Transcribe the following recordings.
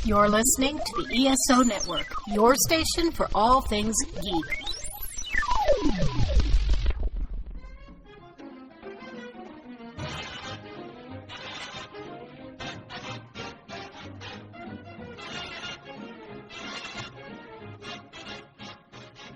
You're listening to the ESO Network, your station for all things geek.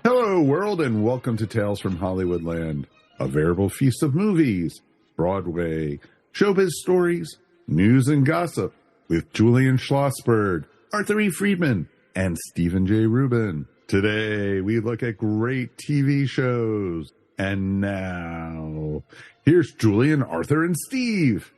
Hello, world, and welcome to Tales from Hollywoodland, a veritable feast of movies, Broadway, showbiz stories, news and gossip, with Julian Schlossberg, Arthur E. Friedman, and Stephen J. Rubin. Today, we look at great TV shows. And now, here's Julian, Arthur, and Steve.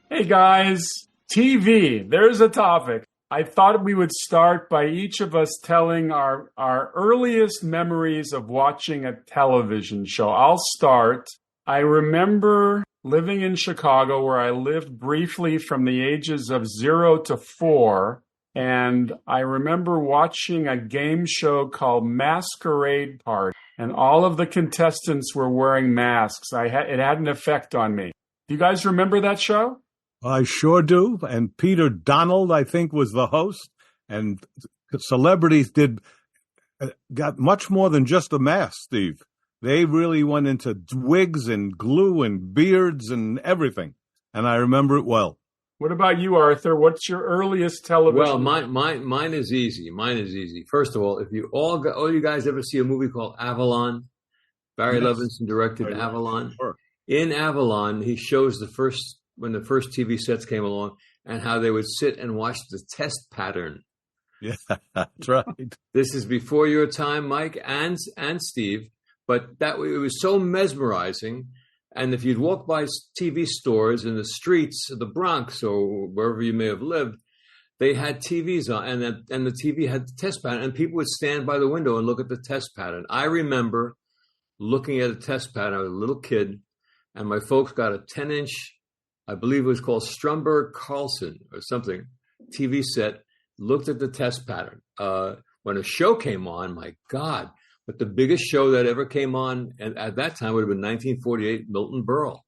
Hey guys, TV, there's a topic. I thought we would start by each of us telling our earliest memories of watching a television show. I'll start. I remember living in Chicago, where I lived briefly from the ages of 0 to 4. And I remember watching a game show called Masquerade Party. And all of the contestants were wearing masks. It had an effect on me. Do you guys remember that show? I sure do. And Peter Donald, I think, was the host. And celebrities got much more than just a mask, Steve. They really went into wigs and glue and beards and everything. And I remember it well. What about you, Arthur? What's your earliest television? Well, mine is easy. First of all, if you all you guys ever see a movie called Avalon? Barry Levinson directed Avalon. Sure. In Avalon, he shows when the first TV sets came along and how they would sit and watch the test pattern. Yeah, that's right. This is before your time, Mike and Steve. But it was so mesmerizing. And if you'd walk by TV stores in the streets of the Bronx or wherever you may have lived, they had TVs on, and the TV had the test pattern, and people would stand by the window and look at the test pattern. I remember looking at a test pattern. I was a little kid, and my folks got a 10-inch, I believe it was called Stromberg Carlson or something, TV set, looked at the test pattern. When a show came on, my God. But the biggest show that ever came on at that time would have been 1948, Milton Berle.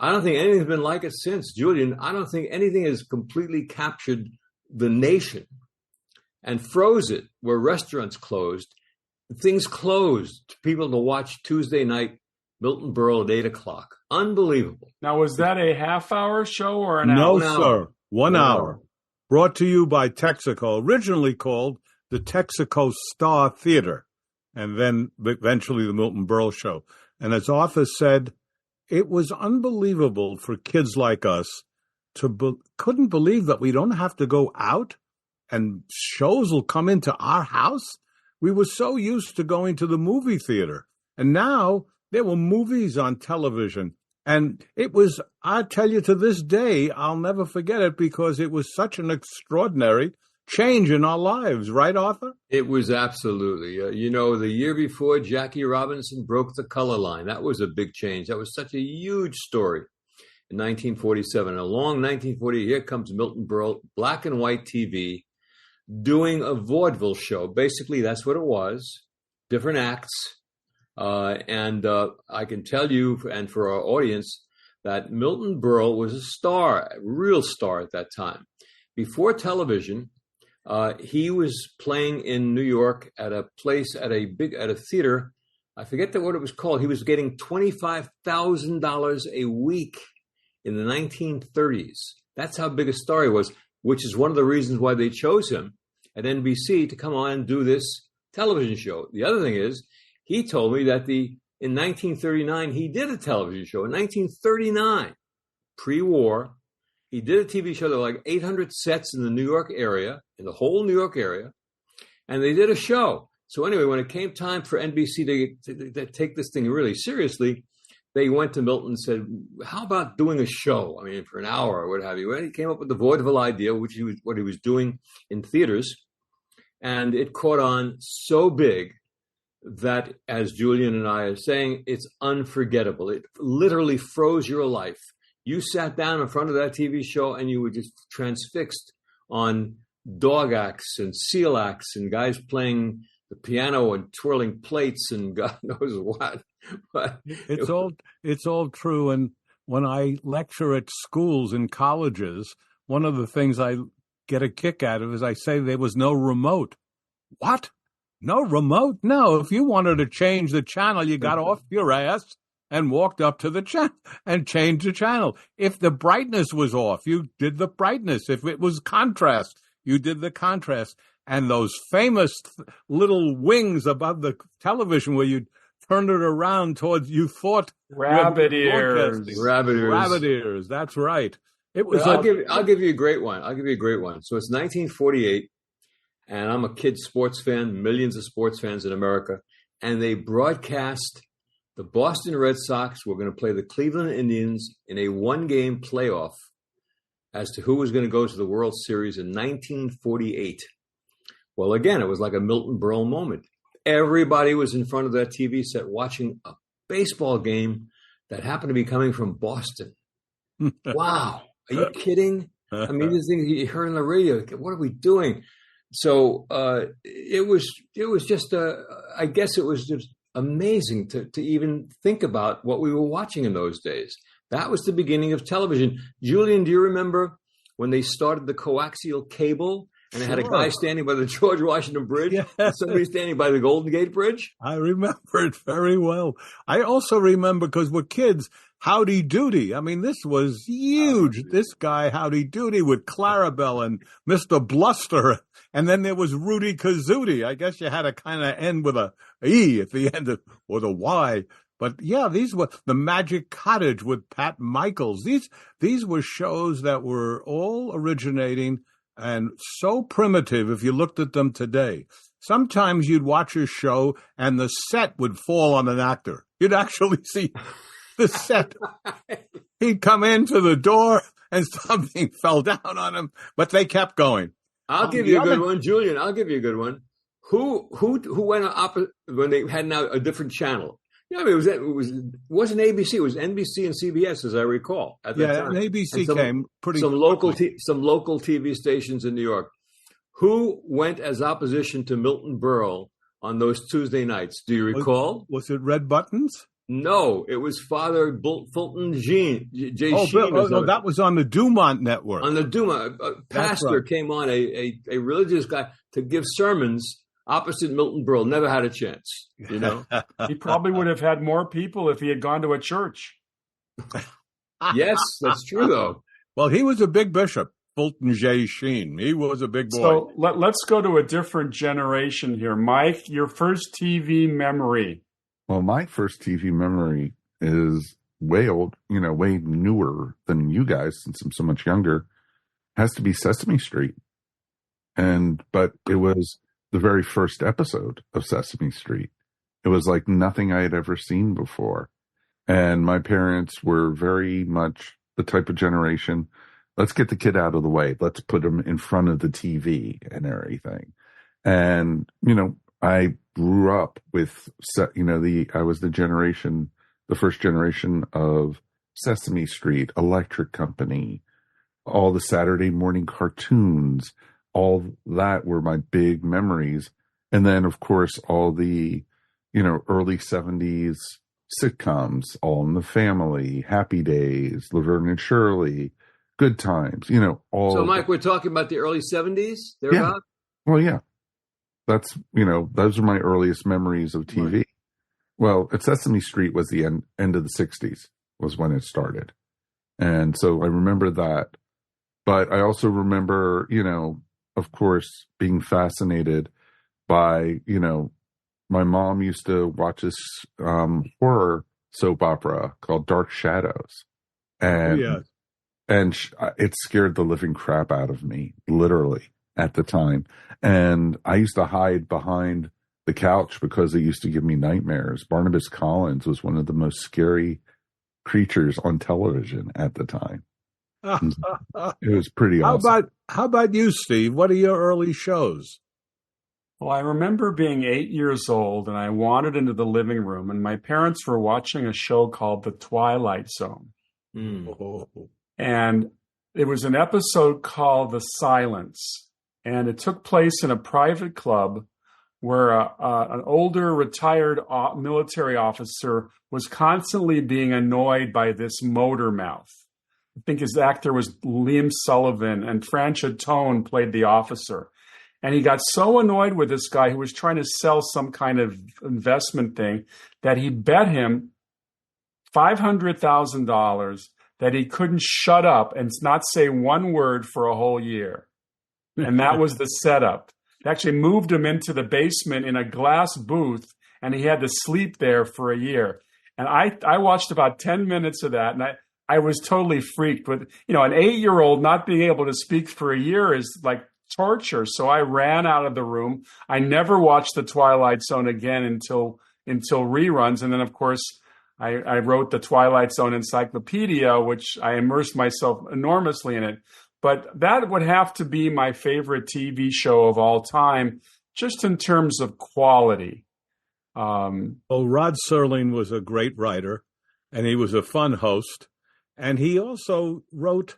I don't think anything's been like it since. Julian, I don't think anything has completely captured the nation and froze it where restaurants closed. Things closed. People to watch Tuesday night Milton Berle at 8 o'clock. Unbelievable. Now, was that a half-hour show or an hour? No, sir. 1 hour. Brought to you by Texaco, originally called the Texaco Star Theater. And then eventually the Milton Berle Show. And as Arthur said, it was unbelievable for kids like us couldn't believe that we don't have to go out and shows will come into our house. We were so used to going to the movie theater. And now there were movies on television. And it was, I tell you, to this day, I'll never forget it because it was such an extraordinary change in our lives, right, Arthur? It was absolutely. The year before, Jackie Robinson broke the color line. That was a big change. That was such a huge story in 1947. Along 1940, here comes Milton Berle, black and white TV, doing a vaudeville show. Basically, that's what it was. Different acts. And I can tell you, and for our audience, that Milton Berle was a star, a real star at that time. Before television, he was playing in New York at a place at a theater. I forget what it was called. He was getting $25,000 a week in the 1930s. That's how big a star he was, which is one of the reasons why they chose him at NBC to come on and do this television show. The other thing is, he told me that in 1939 he did a television show. In 1939, pre-war. He did a TV show. There were like 800 sets in the New York area, in the whole New York area, and they did a show. So anyway, when it came time for NBC to take this thing really seriously, they went to Milton and said, how about doing a show? I mean, for an hour or what have you. And he came up with the vaudeville idea, what he was doing in theaters, and it caught on so big that, as Julian and I are saying, it's unforgettable. It literally froze your life. You sat down in front of that TV show and you were just transfixed on dog acts and seal acts and guys playing the piano and twirling plates and God knows what. But it's all true. And when I lecture at schools and colleges, one of the things I get a kick out of is I say there was no remote. What? No remote? No. If you wanted to change the channel, you got off your ass and walked up to the channel and changed the channel. If the brightness was off, you did the brightness. If it was contrast, you did the contrast. And those famous little wings above the television where you turned it around towards, you thought rabbit ears. Rabbit ears. That's right. It was. I'll give you a great one. So it's 1948, and I'm a kid sports fan. Millions of sports fans in America, and they broadcast the Boston Red Sox were going to play the Cleveland Indians in a one-game playoff as to who was going to go to the World Series in 1948. Well, again, it was like a Milton Berle moment. Everybody was in front of that TV set watching a baseball game that happened to be coming from Boston. Wow. Are you kidding? I mean, these things you heard on the radio. What are we doing? So it was just, I guess it was just amazing to even think about what we were watching in those days. That was the beginning of television. Julian, do you remember when they started the coaxial cable and they had a guy standing by the George Washington Bridge and somebody standing by the Golden Gate Bridge? I remember it very well. I also remember, because we're kids, Howdy Doody. I mean, this was huge. This guy, Howdy Doody, with Clarabelle and Mr. Bluster. And then there was Rudy Kazootie. I guess you had to kind of end with a E at the end or the Y. But yeah, these were the Magic Cottage with Pat Michaels. These were shows that were all originating and so primitive if you looked at them today. Sometimes you'd watch a show and the set would fall on an actor. You'd actually see the set. He'd come into the door and something fell down on him, but they kept going. I'll give you a good one, Julian. I'll give you a good one. Who went up when they had now a different channel? Yeah, I mean, it wasn't ABC. It was NBC and CBS, as I recall. At that time. And ABC came pretty. Some local TV stations in New York. Who went as opposition to Milton Berle on those Tuesday nights? Do you recall? Was it Red Buttons? No, it was Father Fulton Sheen. No, that was on the Dumont Network. On the Dumont, a pastor came on, a religious guy, to give sermons opposite Milton Berle. Never had a chance, you know. He probably would have had more people if he had gone to a church. Yes, that's true, though. Well, he was a big bishop, Fulton J. Sheen. He was a big boy. So let's go to a different generation here. Mike, your first TV memory. Well, my first TV memory is way old, way newer than you guys, since I'm so much younger. It has to be Sesame Street. But it was the very first episode of Sesame Street. It was like nothing I had ever seen before. And my parents were very much the type of generation, let's get the kid out of the way. Let's put him in front of the TV and everything. And, I grew up with, I was the first generation of Sesame Street, Electric Company, all the Saturday morning cartoons, all that were my big memories. And then, of course, all the, early 70s sitcoms, All in the Family, Happy Days, Laverne and Shirley, Good Times, all. So, Mike, we're talking about the early 70s? Thereabout? Yeah. Well, yeah. That's, those are my earliest memories of TV. Right. Well, Sesame Street was the end of the 60s was when it started. And so I remember that. But I also remember, of course, being fascinated by, my mom used to watch this horror soap opera called Dark Shadows. And, it scared the living crap out of me, literally, at the time. And I used to hide behind the couch because it used to give me nightmares. Barnabas Collins was one of the most scary creatures on television at the time. It was pretty awesome. How about you, Steve? What are your early shows? Well, I remember being 8 years old, and I wandered into the living room, and my parents were watching a show called The Twilight Zone. And it was an episode called The Silence. And it took place in a private club where an older retired military officer was constantly being annoyed by this motor mouth. I think his actor was Liam Sullivan, and Franchot Tone played the officer. And he got so annoyed with this guy who was trying to sell some kind of investment thing that he bet him $500,000 that he couldn't shut up and not say one word for a whole year. And that was the setup. They actually moved him into the basement in a glass booth, and he had to sleep there for a year. And I watched about 10 minutes of that, and I was totally freaked. With, an 8-year-old not being able to speak for a year is like torture. So I ran out of the room. I never watched the Twilight Zone again until reruns. And then, of course, I wrote the Twilight Zone Encyclopedia, which I immersed myself enormously in it. But that would have to be my favorite TV show of all time, just in terms of quality. Well, Rod Serling was a great writer, and he was a fun host. And he also wrote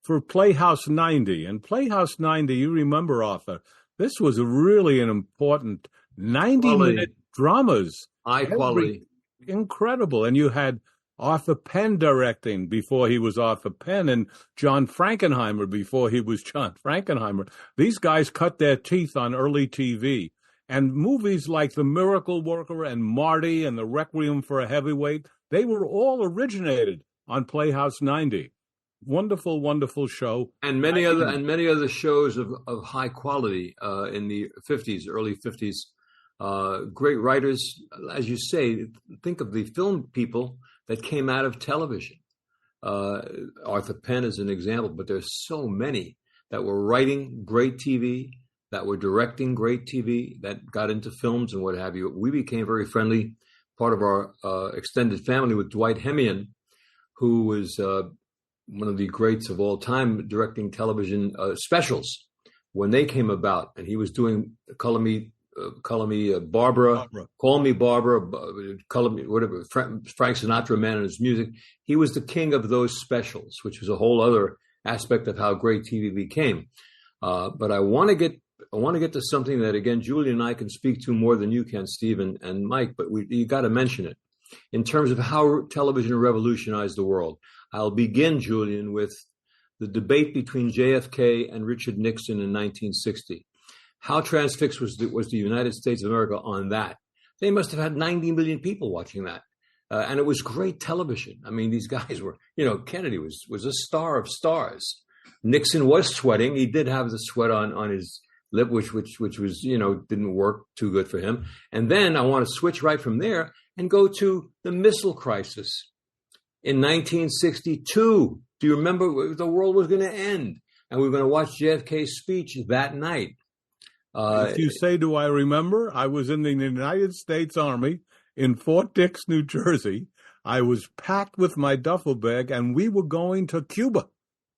for Playhouse 90. And Playhouse 90, you remember, Arthur, this was really an important 90-minute dramas. High quality. Incredible. And you had Arthur Penn directing before he was Arthur Penn, and John Frankenheimer before he was John Frankenheimer. These guys cut their teeth on early TV. And movies like The Miracle Worker and Marty and The Requiem for a Heavyweight, they were all originated on Playhouse 90. Wonderful, wonderful show. And many other shows of high quality in the 50s, early 50s. Great writers, as you say. Think of the film people that came out of television. Arthur Penn is an example, but there's so many that were writing great TV, that were directing great TV, that got into films and what have you. We became very friendly, part of our extended family, with Dwight Hemian, who was one of the greats of all time, directing television specials when they came about. And he was doing Color Me Barbara, Call Me Barbara, Color Me, whatever, Frank Sinatra, Man and His Music. He was the king of those specials, which was a whole other aspect of how great TV became. But I want to get to something that, again, Julian and I can speak to more than you can, Steve and Mike, but you got to mention it in terms of how television revolutionized the world. I'll begin, Julian, with the debate between JFK and Richard Nixon in 1960. How transfixed was the United States of America on that? They must have had 90 million people watching that. And it was great television. I mean, these guys were, Kennedy was a star of stars. Nixon was sweating. He did have the sweat on his lip, which was, didn't work too good for him. And then I want to switch right from there and go to the missile crisis in 1962. Do you remember the world was going to end? And we were going to watch JFK's speech that night. If you say, do I remember? I was in the United States Army in Fort Dix, New Jersey. I was packed with my duffel bag, and we were going to Cuba.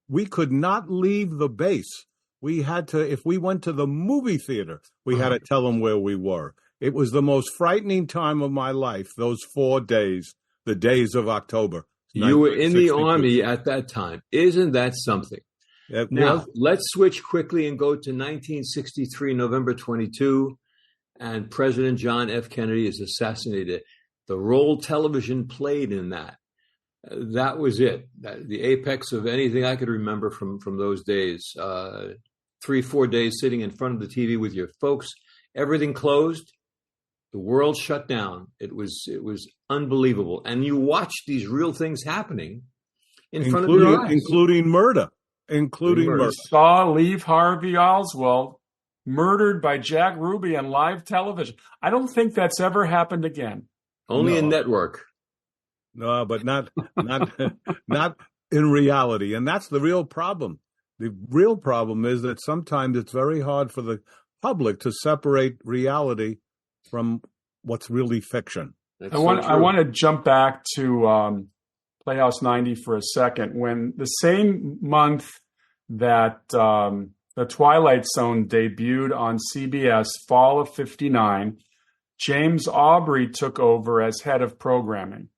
We could not leave the base. We had to, if we went to the movie theater, we had to tell them where we were. It was the most frightening time of my life, those 4 days, the days of October. You were in the Army at that time. Isn't that something? Now, let's switch quickly and go to 1963, November 22, and President John F. Kennedy is assassinated. The role television played in that was it. The apex of anything I could remember from those days. 3-4 days sitting in front of the TV with your folks, everything closed, the world shut down. It was unbelievable. And you watched these real things happening in front of your eyes. Including murder. Saw Lee Harvey Oswald murdered by Jack Ruby on live television. I don't think that's ever happened again. Only in network. No, but not in reality. And that's the real problem. The real problem is that sometimes it's very hard for the public to separate reality from what's really fiction. I want to jump back to Playhouse 90 for a second. When the same month that the Twilight Zone debuted on CBS, fall of '59, James Aubrey took over as head of programming.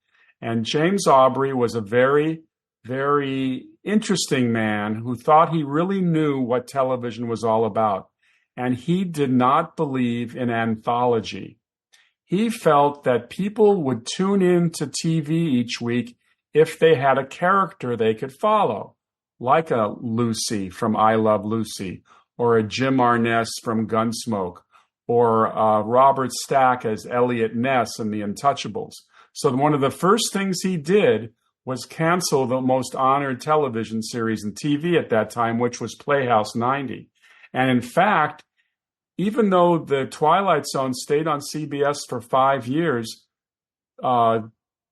And James Aubrey was a very, very interesting man who thought he really knew what television was all about. And he did not believe in anthology. He felt that people would tune in to TV each week if they had a character they could follow, like a Lucy from I Love Lucy, or a Jim Arness from Gunsmoke, or Robert Stack as Elliot Ness in The Untouchables. So one of the first things he did was cancel the most honored television series in TV at that time, which was Playhouse 90. And in fact, even though the Twilight Zone stayed on CBS for 5 years,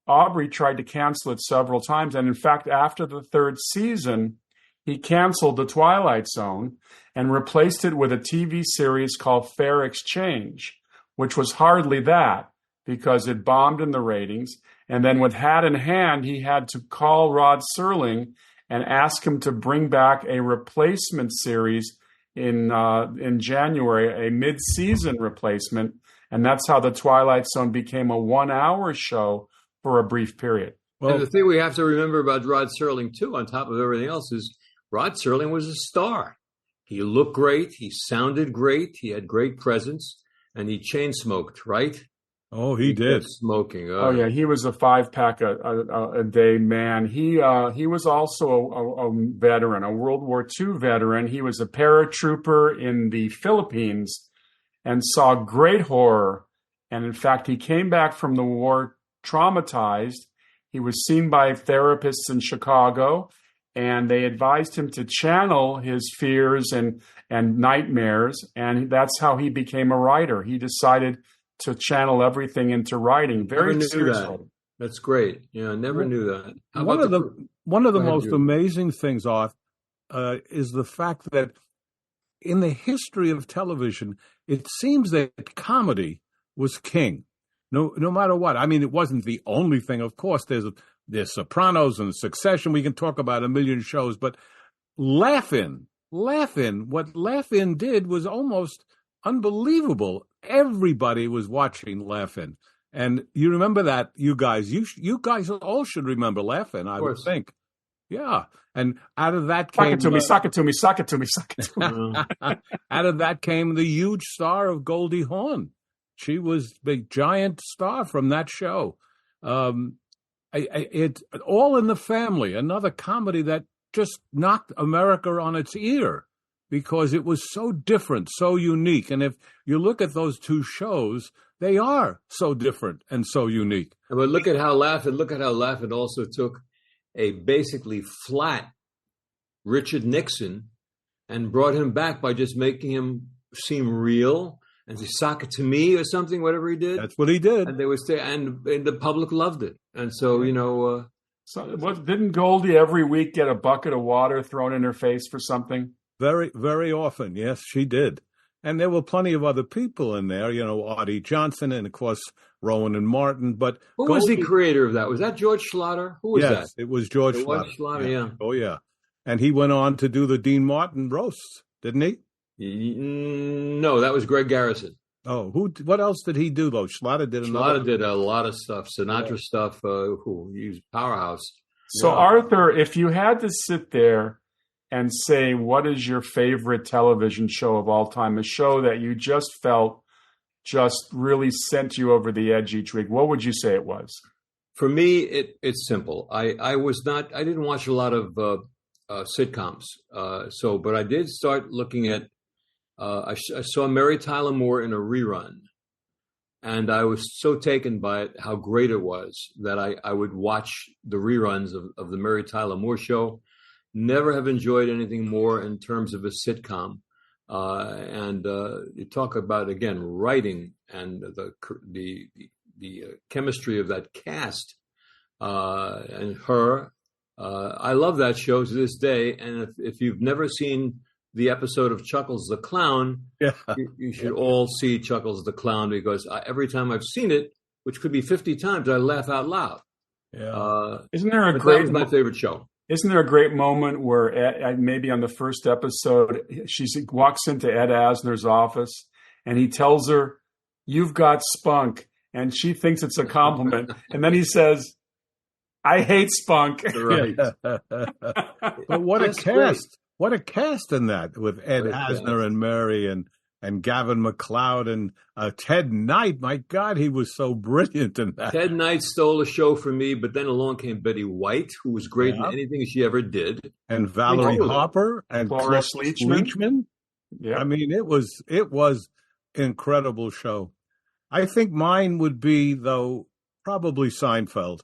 Aubrey tried to cancel it several times. And in fact, after the third season, he canceled the Twilight Zone and replaced it with a TV series called Fair Exchange, which was hardly that because it bombed in the ratings. And then with Hat in Hand, he had to call Rod Serling and ask him to bring back a replacement series in January, a mid-season replacement. And that's how the Twilight Zone became a 1-hour show for a brief period. Well, and the thing we have to remember about Rod Serling, too, on top of everything else, is Rod Serling was a star. He looked great. He sounded great. He had great presence. And he chain smoked, right? Oh, he did. Smoking. Oh, yeah. He was a 5-pack a day man. He was also a veteran, a World War II veteran. He was a paratrooper in the Philippines and saw great horror. And in fact, he came back from the war traumatized. He was seen by therapists in Chicago, and they advised him to channel his fears and nightmares. And that's how he became a writer. He decided to channel everything into writing. Very seriously. That's great. Yeah, I never knew that. One of the most amazing things, Arth, is the fact that in the history of television, it seems that comedy was king. No matter what. I mean, it wasn't the only thing. Of course, there's Sopranos and Succession. We can talk about a million shows, but Laugh-In, what Laugh-In did was almost unbelievable. Everybody was watching Laugh-In. And you remember that, you guys. You guys all should remember Laugh-In, I would think. Yeah. And out of that came... Suck it to me. Out of that came the huge star of Goldie Hawn. She was the giant star from that show. It All in the Family, another comedy that just knocked America on its ear because it was so different, so unique. And if you look at those two shows, they are so different and so unique. But look at how Laugh-In also took a basically flat Richard Nixon and brought him back by just making him seem real and say, "Sock it to me" or something, whatever he did. That's what he did. And they would say, and the public loved it. And so, didn't Goldie every week get a bucket of water thrown in her face for something? Very, very often. Yes, she did. And there were plenty of other people in there, Artie Johnson and, of course, Rowan and Martin. But who was the creator of that? Was that George Schlatter? Who was that? Yes, it was George Schlatter. Yeah. Oh, yeah. And he went on to do the Dean Martin roasts, didn't he? No, that was Greg Garrison. Oh, what else did he do, though? Schlatter did a lot of stuff, Sinatra stuff. He was powerhouse. So, Arthur, if you had to sit there and say, what is your favorite television show of all time, a show that you just felt just really sent you over the edge each week, what would you say it was? For me, it's simple. I didn't watch a lot of sitcoms. But I did start looking at, I saw Mary Tyler Moore in a rerun, and I was so taken by it, how great it was, that I would watch the reruns of the Mary Tyler Moore show. Never have enjoyed anything more in terms of a sitcom. And you talk about, again, writing and the chemistry of that cast and her. I love that show to this day. And if you've never seen the episode of Chuckles the Clown, you should all see Chuckles the Clown, because every time I've seen it, which could be 50 times, I laugh out loud. Yeah. That was my favorite show. Isn't there a great moment where maybe on the first episode, she walks into Ed Asner's office and he tells her, "You've got spunk." And she thinks it's a compliment. And then he says, "I hate spunk." Right. But what a cast. Great. What a cast in that, with Ed Asner and Mary and and Gavin MacLeod and Ted Knight. My God, he was so brilliant in that. Ted Knight stole the show from me, but then along came Betty White, who was great in anything she ever did. And Valerie Hopper and Cloris Leachman. Yeah. I mean, it was incredible show. I think mine would be, though, probably Seinfeld.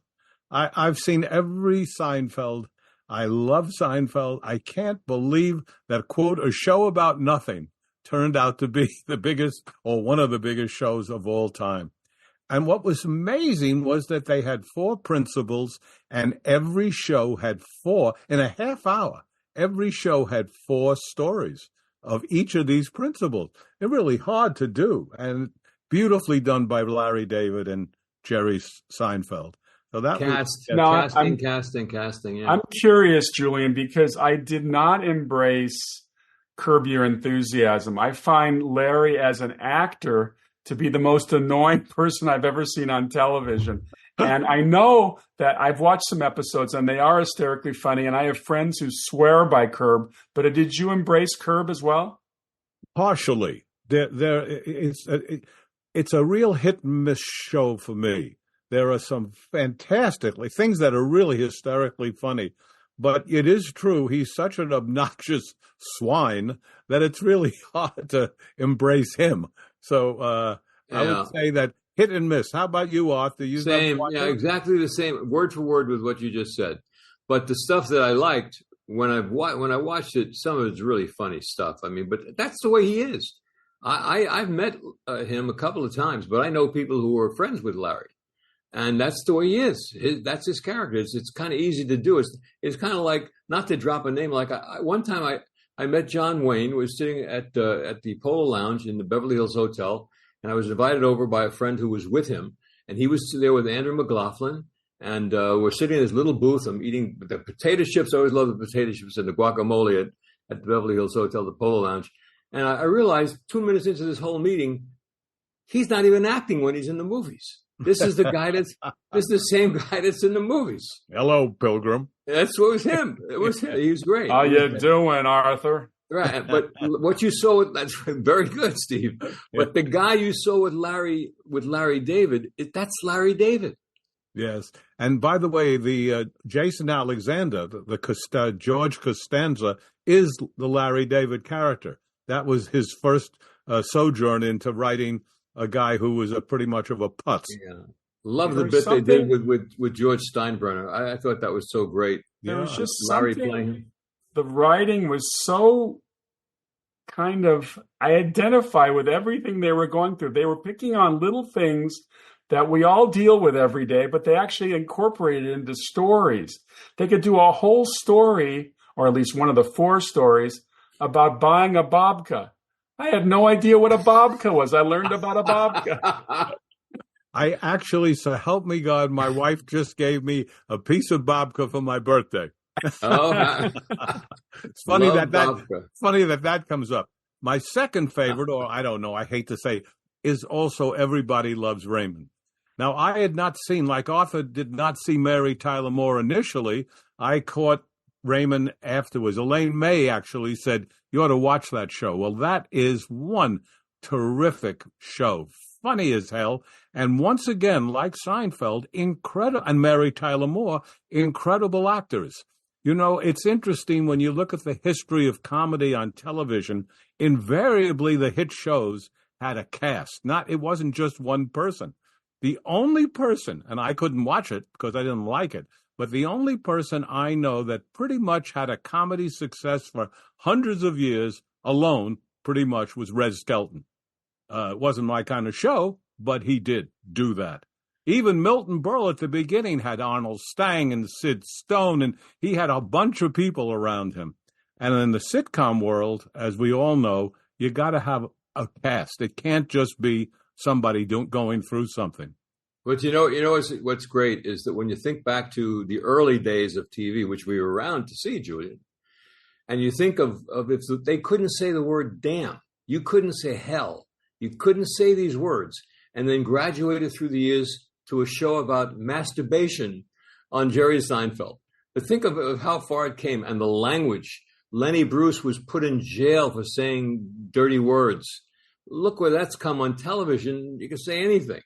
I've seen every Seinfeld. I love Seinfeld. I can't believe that, quote, a show about nothing turned out to be the biggest or one of the biggest shows of all time. And what was amazing was that they had 4 principals, and every show had 4 in a half hour. Every show had 4 stories of each of these principals. They're really hard to do, and beautifully done by Larry David and Jerry Seinfeld. So that casting. Yeah. I'm curious, Julian, because I did not embrace Curb Your Enthusiasm. I find Larry as an actor to be the most annoying person I've ever seen on television. And I know that I've watched some episodes and they are hysterically funny, and I have friends who swear by Curb. But did you embrace Curb as well? Partially. It's a real hit and miss show for me. There are some things that are really hysterically funny. But it is true, he's such an obnoxious swine that it's really hard to embrace him. So I would say that hit and miss. How about you, Arthur? Same, exactly the same, word for word with what you just said. But the stuff that I liked, when I watched it, some of it's really funny stuff. I mean, but that's the way he is. I've met him a couple of times, but I know people who are friends with Larry. And that's the way he is. That's his character. It's kind of easy to do. It's kind of like, not to drop a name, like one time I met John Wayne, was sitting at the Polo Lounge in the Beverly Hills Hotel, and I was invited over by a friend who was with him, and he was there with Andrew McLaughlin, and we're sitting in this little booth. I'm eating the potato chips. I always love the potato chips and the guacamole at the Beverly Hills Hotel, the Polo Lounge. And I realized 2 minutes into this whole meeting, he's not even acting when he's in the movies. This is the the same guy that's in the movies. Hello, Pilgrim. That's what was him. It was him. He was great. How you doing, Arthur? Right. But what you saw, that's very good, Steve. But the guy you saw with Larry David, that's Larry David. Yes. And by the way, the Jason Alexander, the George Costanza, is the Larry David character. That was his first sojourn into writing a guy who was pretty much of a putz. Yeah. Love the bit they did with George Steinbrenner. I thought that was so great. There was just Larry something, playing. The writing was so kind of, I identify with everything they were going through. They were picking on little things that we all deal with every day, but they actually incorporated it into stories. They could do a whole story, or at least one of the 4 stories, about buying a babka. I had no idea what a babka was. I learned about a babka. I actually, so help me God, my wife just gave me a piece of babka for my birthday. Oh, it's funny that comes up. My second favorite, or I don't know, I hate to say, is also Everybody Loves Raymond. Now, I had not seen, like Arthur did not see Mary Tyler Moore initially. I caught Raymond afterwards. Elaine May actually said, you ought to watch that show. Well, that is one terrific show. Funny as hell. And once again, like Seinfeld, incredible, and Mary Tyler Moore, incredible actors. You know, it's interesting when you look at the history of comedy on television, invariably the hit shows had a cast. It wasn't just one person. The only person, and I couldn't watch it because I didn't like it, but the only person I know that pretty much had a comedy success for hundreds of years alone pretty much was Red Skelton. It wasn't my kind of show, but he did do that. Even Milton Berle at the beginning had Arnold Stang and Sid Stone, and he had a bunch of people around him. And in the sitcom world, as we all know, you got to have a cast. It can't just be somebody going through something. But you know what's great is that when you think back to the early days of TV, which we were around to see, Julian, and you think of if they couldn't say the word damn, you couldn't say hell, you couldn't say these words, and then graduated through the years to a show about masturbation on Jerry Seinfeld. But think of how far it came, and the language. Lenny Bruce was put in jail for saying dirty words. look where that's come on television. You can say anything.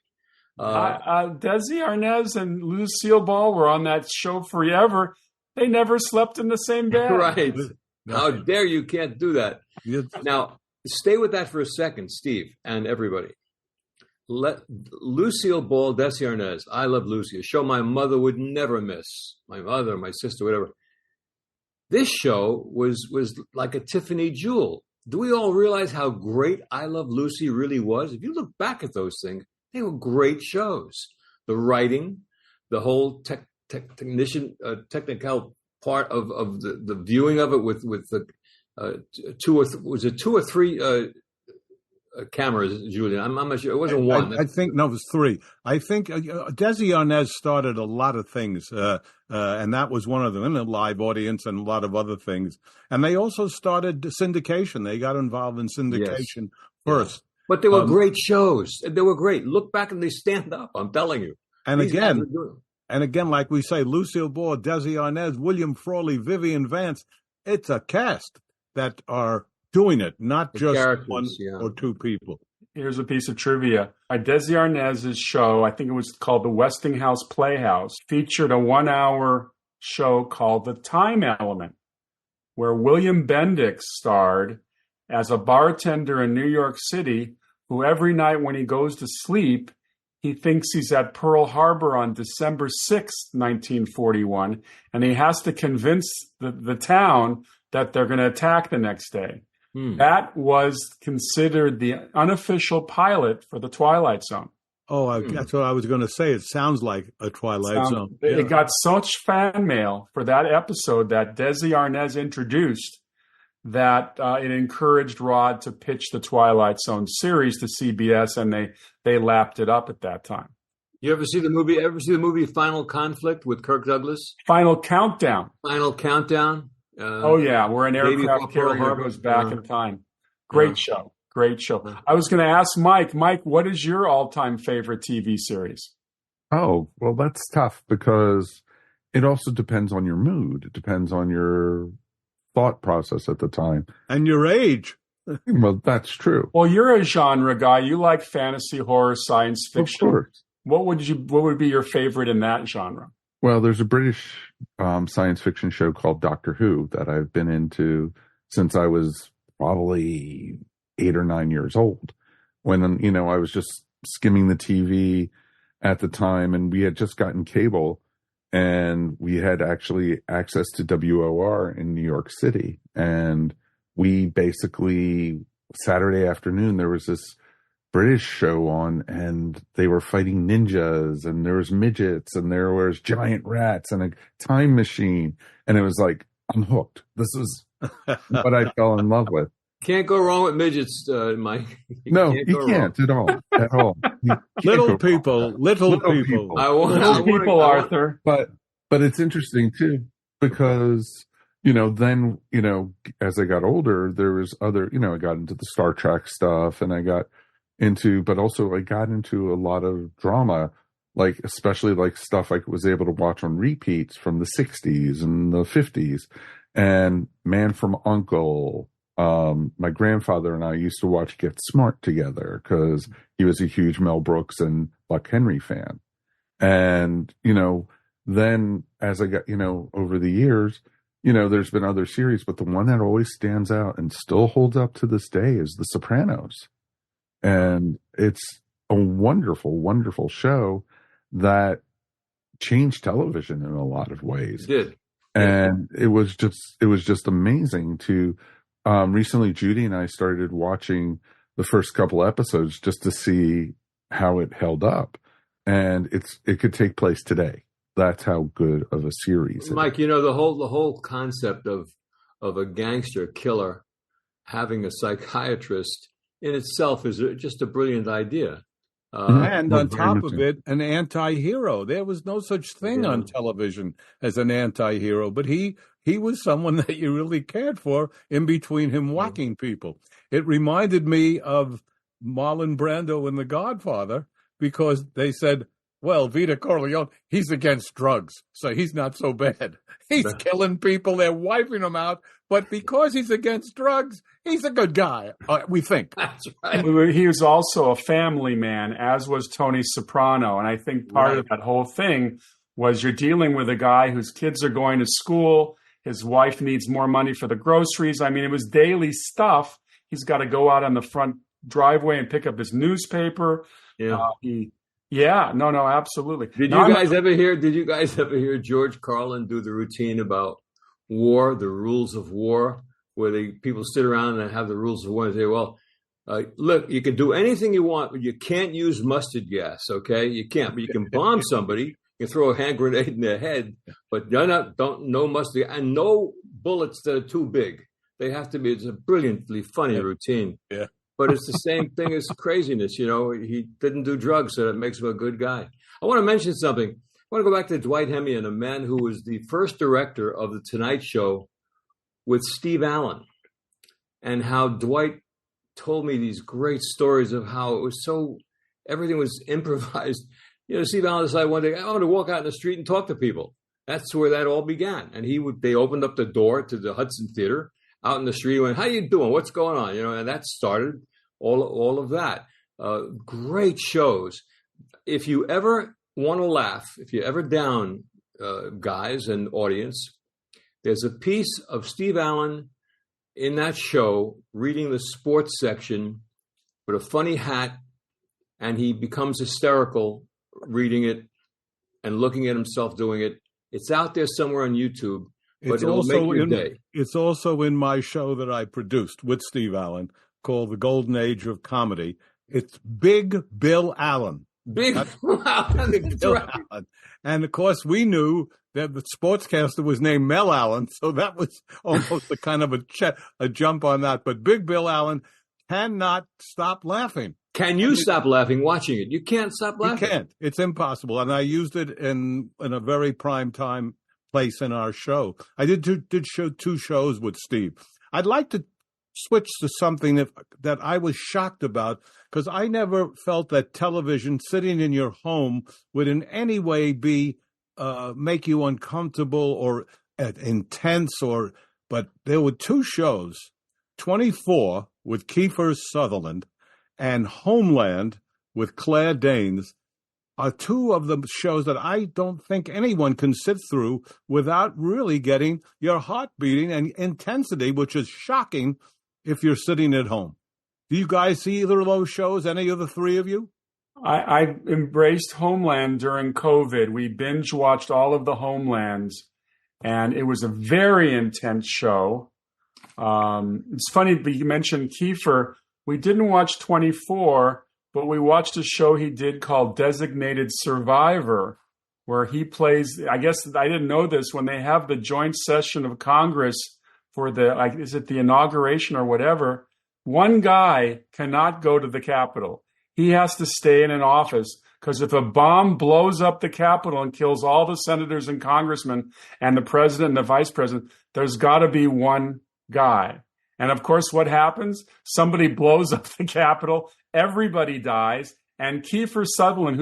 Desi Arnaz and Lucille Ball were on that show forever. They never slept in the same bed. Right. How dare you can't do that. Now, stay with that for a second, Steve, and everybody. Let Lucille Ball, Desi Arnaz, I Love Lucy, a show my mother would never miss. My mother, my sister, whatever. This show was like a Tiffany jewel. Do we all realize how great I Love Lucy really was? If you look back at those things, they were great shows. The writing, the whole technical part of the viewing of it with the two or three cameras, Julian? I'm not sure. It wasn't one. I think, no, it was three. I think Desi Arnaz started a lot of things, and that was one of them, and a live audience and a lot of other things. And they also started syndication. They got involved in syndication first. But they were great shows. They were great. Look back and they stand up, I'm telling you. And again, like we say, Lucille Ball, Desi Arnaz, William Frawley, Vivian Vance, it's a cast that are doing it, not just one or two people. Here's a piece of trivia. Desi Arnaz's show, I think it was called the Westinghouse Playhouse, featured a 1-hour show called The Time Element, where William Bendix starred as a bartender in New York City who every night when he goes to sleep, he thinks he's at Pearl Harbor on December 6th, 1941, and he has to convince the town that they're going to attack the next day. That was considered the unofficial pilot for the Twilight Zone. Oh, that's what I was going to say. It sounds like a Twilight Zone. It got such fan mail for that episode that Desi Arnaz introduced that it encouraged Rod to pitch the Twilight Zone series to CBS, and they lapped it up at that time. You ever see the movie Final Conflict with Kirk Douglas? Final Countdown. Oh yeah, where an aircraft carrier goes back in time. Great show. I was going to ask Mike. Mike, what is your all-time favorite TV series? Oh, well, that's tough because it also depends on your mood. It depends on your thought process at the time. And your age. Well, that's true. Well, you're a genre guy. You like fantasy, horror, science fiction. Of course. What would be your favorite in that genre? Well, there's a British science fiction show called Doctor Who that I've been into since I was probably 8 or 9 years old. When, I was just skimming the TV at the time, and we had just gotten cable, and we had actually access to WOR in New York City. And we basically, Saturday afternoon, there was this British show on, and they were fighting ninjas, and there was midgets, and there was giant rats and a time machine. And it was like, I'm hooked. This is what I fell in love with. Can't go wrong with midgets, Mike. No, you can't at all. Little people. Arthur. But it's interesting too, because then as I got older, there was other, I got into the Star Trek stuff, and I got into a lot of drama, like especially like stuff I was able to watch on repeats from the 60s and the 50s, and Man from U.N.C.L.E. My grandfather and I used to watch Get Smart together because he was a huge Mel Brooks and Buck Henry fan. And, then as I got, over the years, there's been other series, but the one that always stands out and still holds up to this day is The Sopranos. And it's a wonderful, wonderful show that changed television in a lot of ways. It did. And it was just amazing to, recently Judy and I started watching the first couple episodes just to see how it held up. And it could take place today. That's how good of a series. Mike, the whole concept of a gangster killer having a psychiatrist in itself is just a brilliant idea. And on top of it, an anti-hero. There was no such thing on television as an anti-hero, but he was someone that you really cared for in between him whacking people. It reminded me of Marlon Brando in The Godfather, because they said, well, Vito Corleone, he's against drugs, so he's not so bad. He's killing people. They're wiping them out. But because he's against drugs, he's a good guy, we think. That's right. He was also a family man, as was Tony Soprano. And I think part of that whole thing was you're dealing with a guy whose kids are going to school. His wife needs more money for the groceries. I mean, it was daily stuff. He's got to go out on the front driveway and pick up his newspaper. Yeah. No, absolutely. Did you guys ever hear George Carlin do the routine about war, the rules of war, where people sit around and have the rules of war and say, well, look, you can do anything you want, but you can't use mustard gas, okay? You can't, but you can bomb somebody. You can throw a hand grenade in their head, but no mustard and no bullets that are too big. They have to be. It's a brilliantly funny routine. Yeah. But it's the same thing as craziness. You know, he didn't do drugs, so that makes him a good guy. I want to mention something. I want to go back to Dwight Hemian, a man who was the first director of The Tonight Show with Steve Allen, and how Dwight told me these great stories of how it was everything was improvised. You know, Steve Allen decided one day, I'm going to walk out in the street and talk to people. That's where that all began. And they opened up the door to the Hudson Theater out in the street. Went, how you doing? What's going on? You know, and that started all of that. Great shows. If you ever want to laugh, if you're ever down, guys and audience, there's a piece of Steve Allen in that show reading the sports section with a funny hat, and he becomes hysterical reading it and looking at himself doing it. It's out there somewhere on YouTube, but it'll make your day. It's also in my show that I produced with Steve Allen called The Golden Age of Comedy. It's Big Bill Allen. Big Bill Allen. And, of course, we knew that the sportscaster was named Mel Allen, so that was almost a kind of a jump on that. But Big Bill Allen cannot stop laughing. Can you stop laughing watching it? You can't stop laughing. You can't. It's impossible. And I used it in a very prime time place in our show. I did two shows with Steve. I'd like to switch to something that I was shocked about, because I never felt that television sitting in your home would in any way be make you uncomfortable or intense. But there were two shows, 24 with Kiefer Sutherland and Homeland with Claire Danes, are two of the shows that I don't think anyone can sit through without really getting your heart beating and intensity, which is shocking if you're sitting at home. Do you guys see either of those shows, any of the three of you? I embraced Homeland during COVID. We binge watched all of the Homelands, and it was a very intense show. It's funny that you mentioned Kiefer. We didn't watch 24, but we watched a show he did called Designated Survivor, where he plays, I guess I didn't know this, when they have the joint session of Congress for is it the inauguration or whatever, one guy cannot go to the Capitol. He has to stay in an office, because if a bomb blows up the Capitol and kills all the senators and congressmen and the president and the vice president, there's got to be one guy. And of course, what happens? Somebody blows up the Capitol, everybody dies, and Kiefer Sutherland,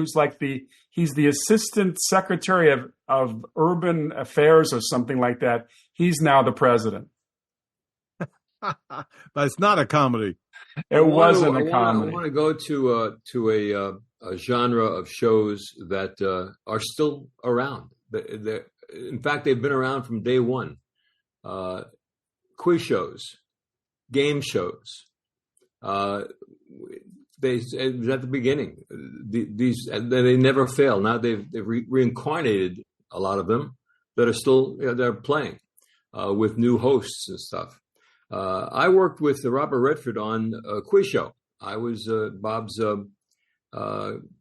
he's the assistant secretary of urban affairs or something like that, he's now the president. But it's not a comedy. It wasn't a comedy. I want to go to a genre of shows that are still around. In fact, they've been around from day one. Quiz shows. Game shows. It was at the beginning. They never fail. Now they've reincarnated a lot of them that are still they're playing with new hosts and stuff. I worked with Robert Redford on a quiz show. I was Bob's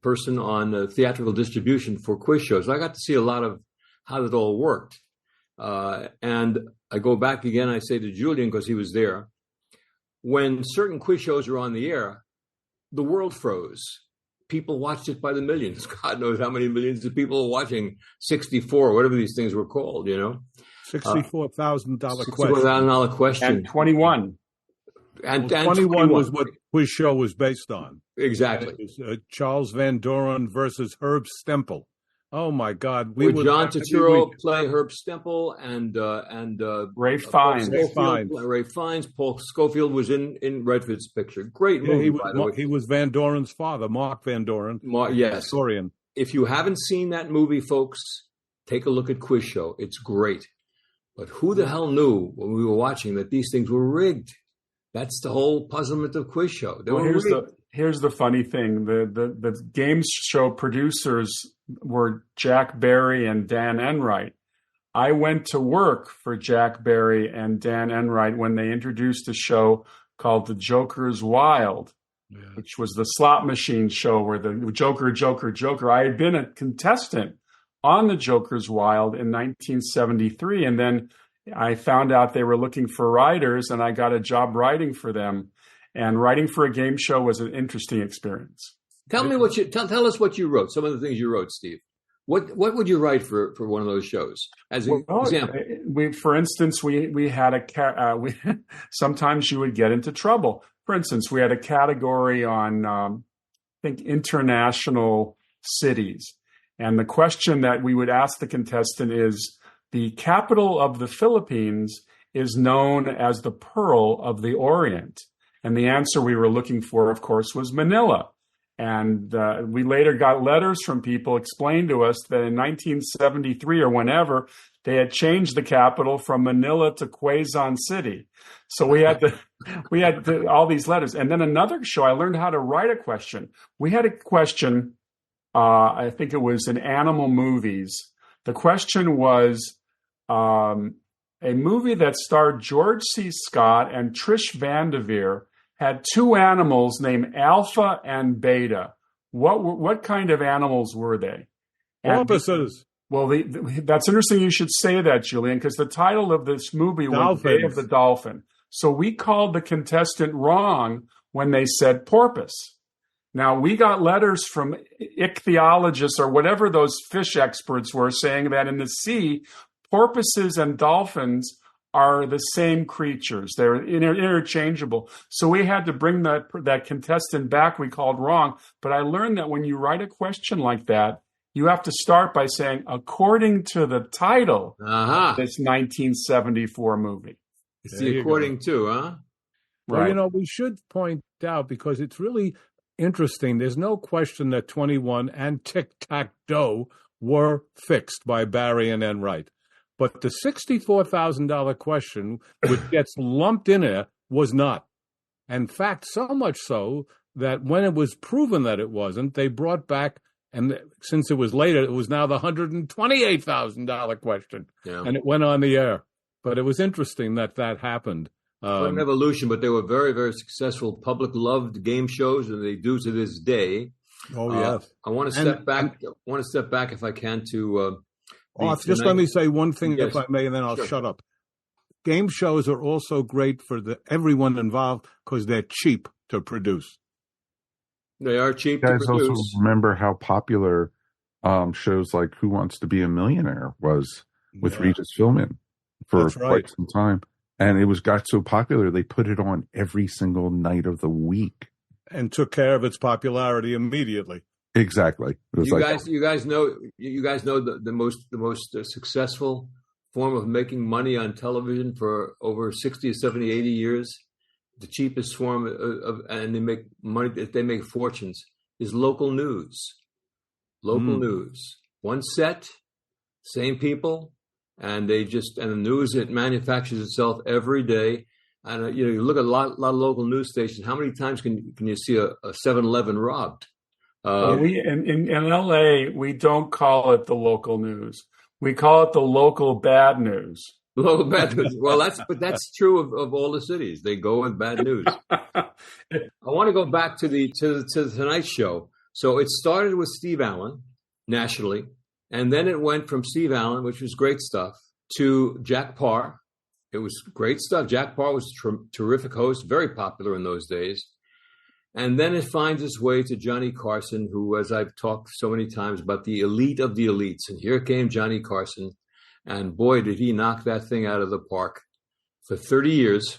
person on theatrical distribution for quiz shows. I got to see a lot of how it all worked. And I go back again. I say to Julian, because he was there. When certain quiz shows were on the air, the world froze. People watched it by the millions. God knows how many millions of people were watching 64, whatever these things were called, you know. $64,000 question. $64,000 question. And 21. And 21 was what Quiz Show was based on. Exactly. It was, Charles Van Doren versus Herb Stempel. Oh my God! Would John Turturro play Herb Stempel and Ray Fiennes? Ray Fiennes. Paul Scofield was in Redford's picture. Great movie, by the way. He was Van Doren's father, Mark Van Doren. Yes. Historian. If you haven't seen that movie, folks, take a look at Quiz Show. It's great. But who the hell knew when we were watching that these things were rigged? That's the whole puzzlement of Quiz Show. Here's the funny thing. The game show producers were Jack Barry and Dan Enright. I went to work for Jack Barry and Dan Enright when they introduced a show called The Joker's Wild, which was the slot machine show where the Joker. I had been a contestant on The Joker's Wild in 1973, and then I found out they were looking for writers, and I got a job writing for them. And writing for a game show was an interesting experience. Tell us what you wrote. Some of the things you wrote, Steve. What would you write for one of those shows? As an example, for instance, we had sometimes you would get into trouble. For instance, we had a category on I think international cities, and the question that we would ask the contestant is: the capital of the Philippines is known as the Pearl of the Orient. And the answer we were looking for, of course, was Manila. And we later got letters from people explaining to us that in 1973 or whenever, they had changed the capital from Manila to Quezon City. So we had all these letters. And then another show, I learned how to write a question. We had a question, I think it was in animal movies. The question was, a movie that starred George C. Scott and Trish Vanderveer had two animals named Alpha and Beta. What kind of animals were they? Porpoises. Well, that's interesting you should say that, Julian, because the title of this movie was Day of the Dolphin. So we called the contestant wrong when they said porpoise. Now, we got letters from ichthyologists or whatever those fish experts were saying that in the sea, porpoises and dolphins are the same creatures. They're interchangeable. So we had to bring that contestant back we called wrong. But I learned that when you write a question like that, you have to start by saying, according to the title of this 1974 movie. It's the according to, huh? Right. Well, we should point out, because it's really interesting, there's no question that 21 and Tic-Tac-Doe were fixed by Barry and Enright. But the $64,000 question, which gets lumped in there, was not. In fact, so much so that when it was proven that it wasn't, they brought back, and since it was later, it was now the $128,000 question. Yeah. And it went on the air. But it was interesting that happened. An evolution, but they were very, very successful, public-loved game shows, and they do to this day. Oh, yes. I want to step back, if I can, to... just let me say one thing, if I may, and then I'll shut up. Game shows are also great for everyone involved because they're cheap to produce. They are cheap to produce. You guys also remember how popular shows like Who Wants to Be a Millionaire was with Regis Philbin for quite some time. And it got so popular, they put it on every single night of the week. And took care of its popularity immediately. Exactly. You guys know the most successful form of making money on television for over 60, 70, 80 years. The cheapest form and they make money, they make fortunes, is local news. Local news. One set, same people, and the news, it manufactures itself every day. And you look at a lot of local news stations. How many times can you see a 7-Eleven robbed? In LA, we don't call it the local news. We call it the local bad news. Local bad news. Well, that's true of all the cities. They go with bad news. I want to go back to the Tonight Show. So it started with Steve Allen nationally, and then it went from Steve Allen, which was great stuff, to Jack Paar. It was great stuff. Jack Paar was a terrific host, very popular in those days. And then it finds its way to Johnny Carson, who, as I've talked so many times about, the elite of the elites. And here came Johnny Carson. And boy, did he knock that thing out of the park. For 30 years,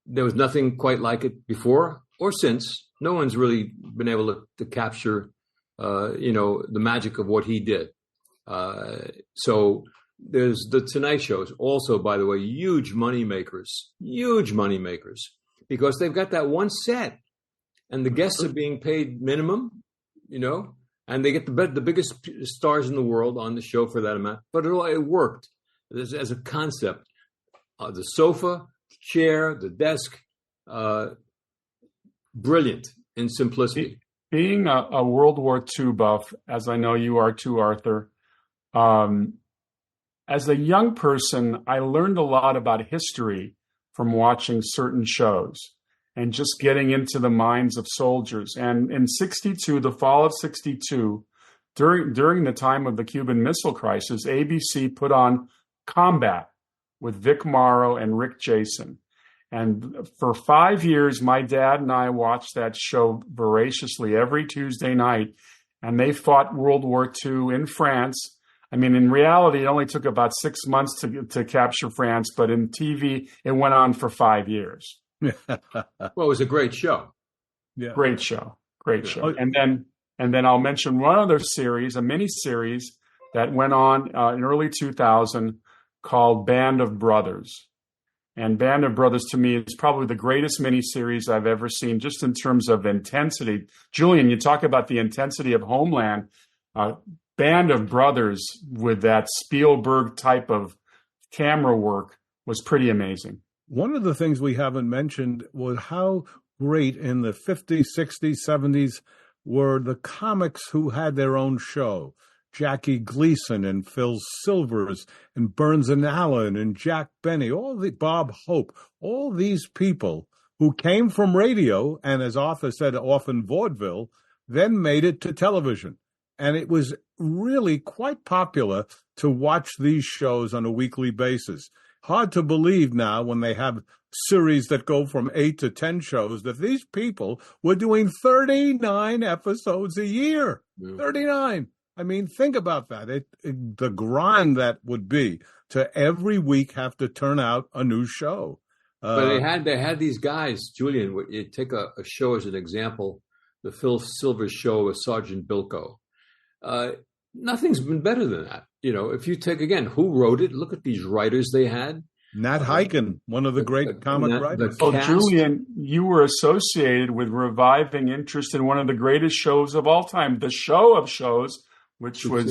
there was nothing quite like it before or since. No one's really been able to capture, the magic of what he did. So there's the Tonight Shows. Also, by the way, huge money makers, because they've got that one set, and the guests are being paid minimum, and they get the biggest stars in the world on the show for that amount. But it worked as a concept. The sofa, the chair, the desk, brilliant in simplicity. Being a World War II buff, as I know you are too, Arthur, as a young person, I learned a lot about history from watching certain shows and just getting into the minds of soldiers. And in '62, the fall of '62, during the time of the Cuban Missile Crisis, ABC put on Combat with Vic Morrow and Rick Jason. And for 5 years, my dad and I watched that show voraciously every Tuesday night. And they fought World War II in France. I mean, in reality, it only took about 6 months to capture France, but in TV, it went on for 5 years. Well, it was a great show. Yeah, great show. And then I'll mention one other series, a mini series that went on in early 2000 called Band of Brothers. And Band of Brothers, to me, is probably the greatest miniseries I've ever seen, just in terms of intensity. Julian, you talk about the intensity of Homeland. Band of Brothers with that Spielberg type of camera work was pretty amazing. One of the things we haven't mentioned was how great in the 50s, 60s, 70s were the comics who had their own show. Jackie Gleason and Phil Silvers and Burns and Allen and Jack Benny, Bob Hope, all these people who came from radio and, as Arthur said, often vaudeville, then made it to television. And it was really quite popular to watch these shows on a weekly basis. Hard to believe now when they have series that go from 8 to 10 shows that these people were doing 39 episodes a year. Yeah. 39. I mean, think about that. The grind that would be to every week have to turn out a new show. But they had these guys, Julian. You take a show as an example, the Phil Silvers show with Sergeant Bilko. Nothing's been better than that. If you take again, who wrote it? Look at these writers they had. Nat Hiken, one of the great comic writers. Julian, you were associated with reviving interest in one of the greatest shows of all time, the Show of Shows. Which was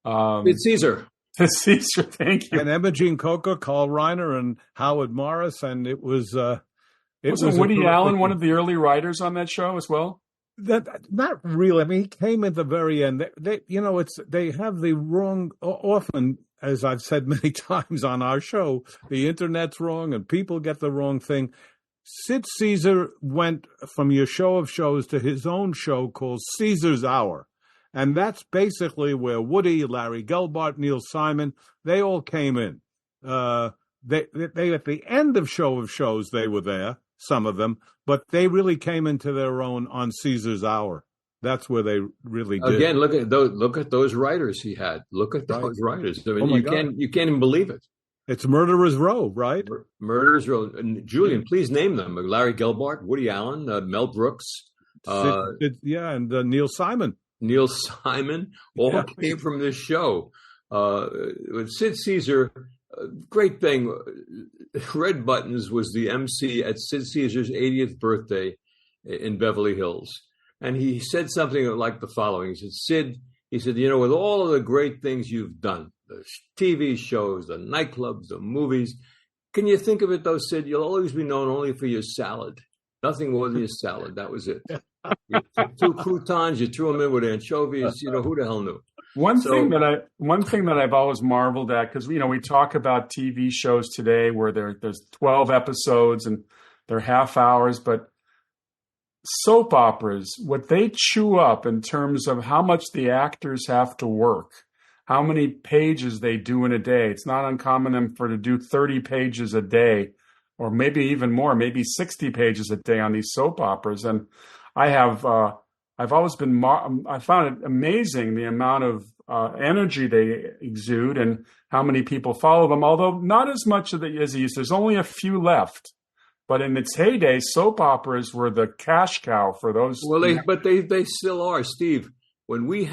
it's Caesar. It's Caesar, thank you. And Emma Jean Coker, Carl Reiner, and Howard Morris, and it was wasn't Woody Allen one of the early writers on that show as well? That not really. I mean, he came at the very end. They have the wrong. Often, as I've said many times on our show, the internet's wrong and people get the wrong thing. Sid Caesar went from your Show of Shows to his own show called Caesar's Hour. And that's basically where Woody, Larry Gelbart, Neil Simon, they all came in. They at the end of Show of Shows, they were there, some of them, but they really came into their own on Caesar's Hour. That's where they really did. Again, look at those writers he had. Look at those writers. I mean, you can't even believe it. It's Murderer's Row, right? Murderer's Row. Julian, please name them. Larry Gelbart, Woody Allen, Mel Brooks. And Neil Simon. Neil Simon all came from this show. With Sid Caesar, great thing. Red Buttons was the MC at Sid Caesar's 80th birthday in Beverly Hills. And he said something like the following. He said, with all of the great things you've done, the TV shows, the nightclubs, the movies, can you think of it, though, Sid? You'll always be known only for your salad. Nothing more than your salad. That was it. You took 2 croutons, you threw them in with anchovies. Who the hell knew? One thing that I've always marveled at, because we talk about TV shows today where there's 12 episodes and they're half hours, but soap operas, what they chew up in terms of how much the actors have to work, how many pages they do in a day. It's not uncommon for them to do 30 pages a day, or maybe even more, maybe 60 pages a day on these soap operas. And I've always been, I found it amazing the amount of energy they exude and how many people follow them, although not as much as they used. There's only a few left. But in its heyday, soap operas were the cash cow for those. Well, they still are, Steve. When we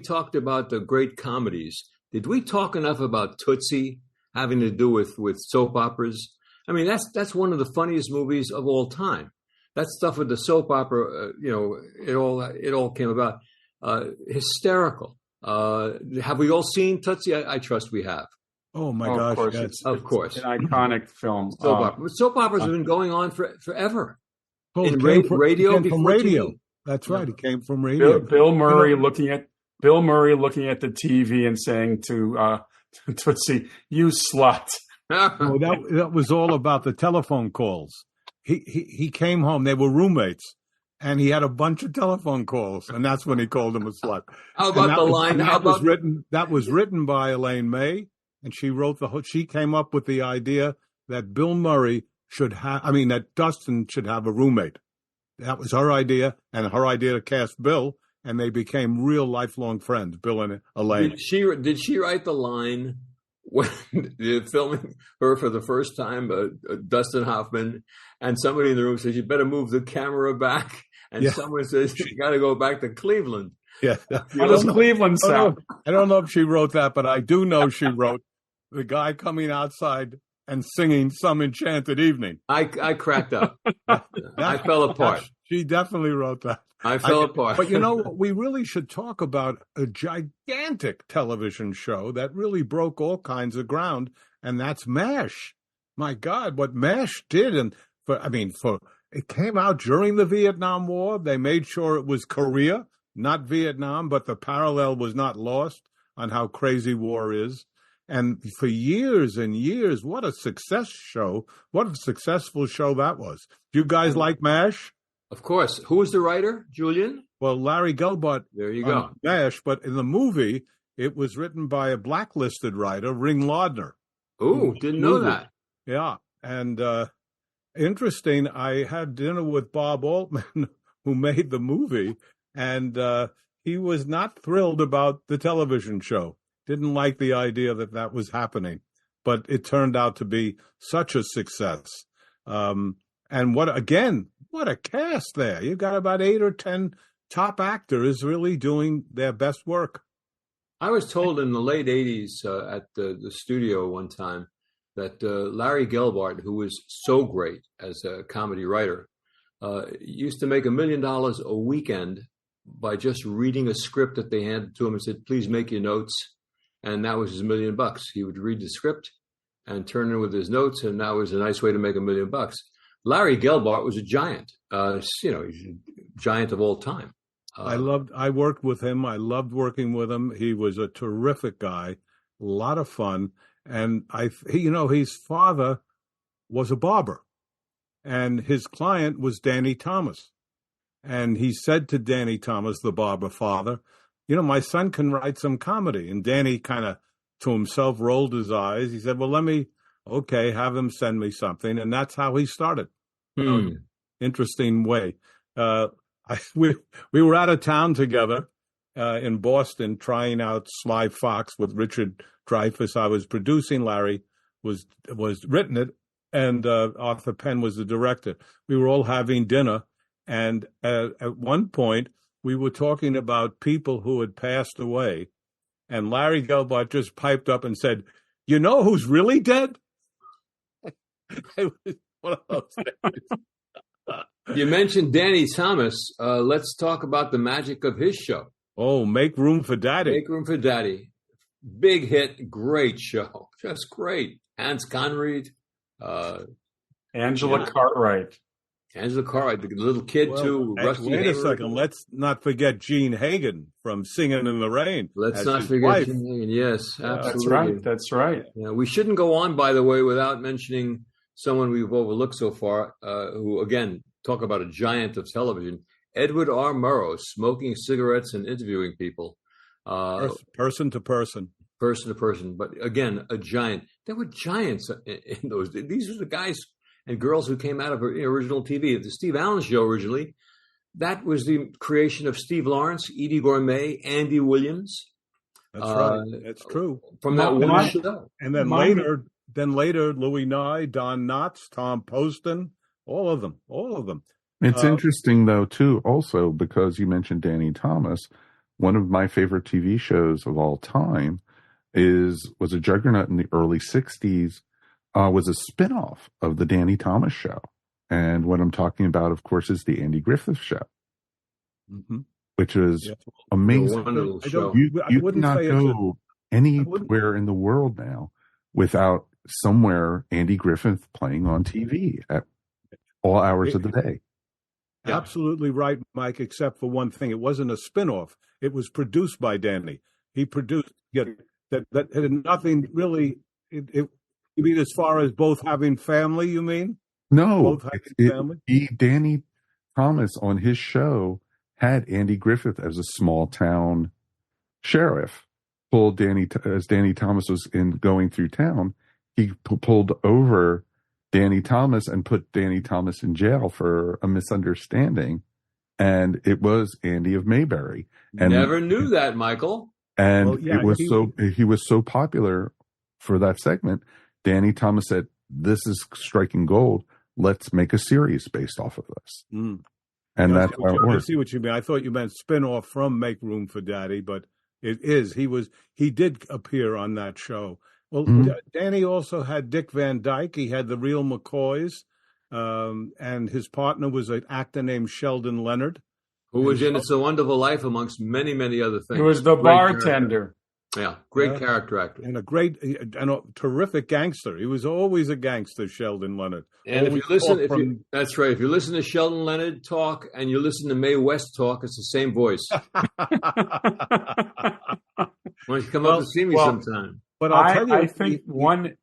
talked about the great comedies, did we talk enough about Tootsie having to do with soap operas? I mean, that's one of the funniest movies of all time. That stuff with the soap opera, it all came about. Hysterical. Have we all seen Tootsie? I trust we have. Oh my gosh! Of course, yes. Of course, an iconic film. Soap operas have been going on forever. It Radio. came from radio. TV. That's right. It came from radio. Bill Murray looking at the TV and saying to Tootsie, "You slut." Oh, that was all about the telephone calls. He came home. They were roommates, and he had a bunch of telephone calls, and that's when he called him a slut. How about the line? That was written by Elaine May, and she wrote she came up with the idea that Bill Murray that Dustin should have a roommate. That was her idea, and her idea to cast Bill, and they became real lifelong friends, Bill and Elaine. Did she write the line when they're filming her for the first time, Dustin Hoffman, and somebody in the room says, "You better move the camera back," and someone says, "You got to go back to Cleveland." Yeah, how does Cleveland sound? I don't know if she wrote that, but I do know she wrote the guy coming outside and singing "Some Enchanted Evening." I cracked up. I fell apart. She definitely wrote that. I fell apart. But we really should talk about a gigantic television show that really broke all kinds of ground, and that's MASH. My God, what MASH did, it came out during the Vietnam War. They made sure it was Korea, not Vietnam, but the parallel was not lost on how crazy war is. And for years and years, what a successful show that was. Do you guys like MASH? Of course. Who was the writer, Julian? Well, Larry Gelbart. There you go. MASH, but in the movie, it was written by a blacklisted writer, Ring Lardner. Oh, didn't know that. Yeah. And interesting, I had dinner with Bob Altman, who made the movie, and he was not thrilled about the television show. Didn't like the idea that was happening. But it turned out to be such a success. And what a cast there. You've got about 8 or 10 top actors really doing their best work. I was told in the late 80s at the studio one time that Larry Gelbart, who was so great as a comedy writer, used to make $1 million a weekend by just reading a script that they handed to him and said, "Please make your notes." And that was his $1 million. He would read the script and turn it with his notes, and that was a nice way to make $1 million. Larry Gelbart was a giant. He's a giant of all time. I worked with him. I loved working with him. He was a terrific guy, a lot of fun. And his father was a barber, and his client was Danny Thomas. And he said to Danny Thomas, the barber father, "My son can write some comedy." And Danny kind of to himself rolled his eyes. He said, "Well, have him send me something." And that's how he started. Interesting way. We were out of town together in Boston trying out Sly Fox with Richard Dreyfuss. I was producing. Larry was written it, and Arthur Penn was the director. We were all having dinner, and at one point we were talking about people who had passed away, and Larry Gelbart just piped up and said, "You know who's really dead?" It was one of those things. You mentioned Danny Thomas. Let's talk about the magic of his show. Oh, Make Room for Daddy. Make Room for Daddy. Big hit, great show. Just great. Hans Conried. Angela Cartwright. Angela Cartwright, the little kid too. Wait a second. Let's not forget Gene Hagen from Singing in the Rain. Let's not forget Gene Hagen. Yes, absolutely. That's right. Yeah, we shouldn't go on, by the way, without mentioning someone we've overlooked so far, who, again, talk about a giant of television, Edward R. Murrow, smoking cigarettes and interviewing people. Person to person. Person to person. But again, a giant. There were giants in those days. These were the guys and girls who came out of original TV. The Steve Allen Show originally, that was the creation of Steve Lawrence, Edie Gourmet, Andy Williams. That's right. That's true. From that one show. And then later, Louis Nye, Don Knotts, Tom Poston, all of them. It's interesting, though, too, also, because you mentioned Danny Thomas. One of my favorite TV shows of all time was a juggernaut in the early 60s, was a spinoff of the Danny Thomas Show. And what I'm talking about, of course, is the Andy Griffith Show, which is amazing. You would not go anywhere in the world now without somewhere Andy Griffith playing on TV at all hours of the day. Yeah. Absolutely right, Mike, except for one thing. It wasn't a spinoff. It was produced by Danny. He produced that had nothing really. You mean as far as both having family, you mean? No. Danny Thomas on his show had Andy Griffith as a small town sheriff. As Danny Thomas was going through town, he pulled over Danny Thomas and put Danny Thomas in jail for a misunderstanding, and it was Andy of Mayberry. And never knew that, Michael. And he was so popular for that segment. Danny Thomas said, "This is striking gold. Let's make a series based off of this." And that's how it works. I see what you mean. I thought you meant spin off from Make Room for Daddy, but it is. He did appear on that show. Well, Danny also had Dick Van Dyke. He had the Real McCoys, and his partner was an actor named Sheldon Leonard, who was in It's a Wonderful Life, amongst many, many other things. He was the bartender. Great character actor, and a terrific gangster. He was always a gangster, Sheldon Leonard. And if you listen, that's right. If you listen to Sheldon Leonard talk and you listen to Mae West talk, it's the same voice. Why don't you come up and see me sometime? But I'll tell you, I think one.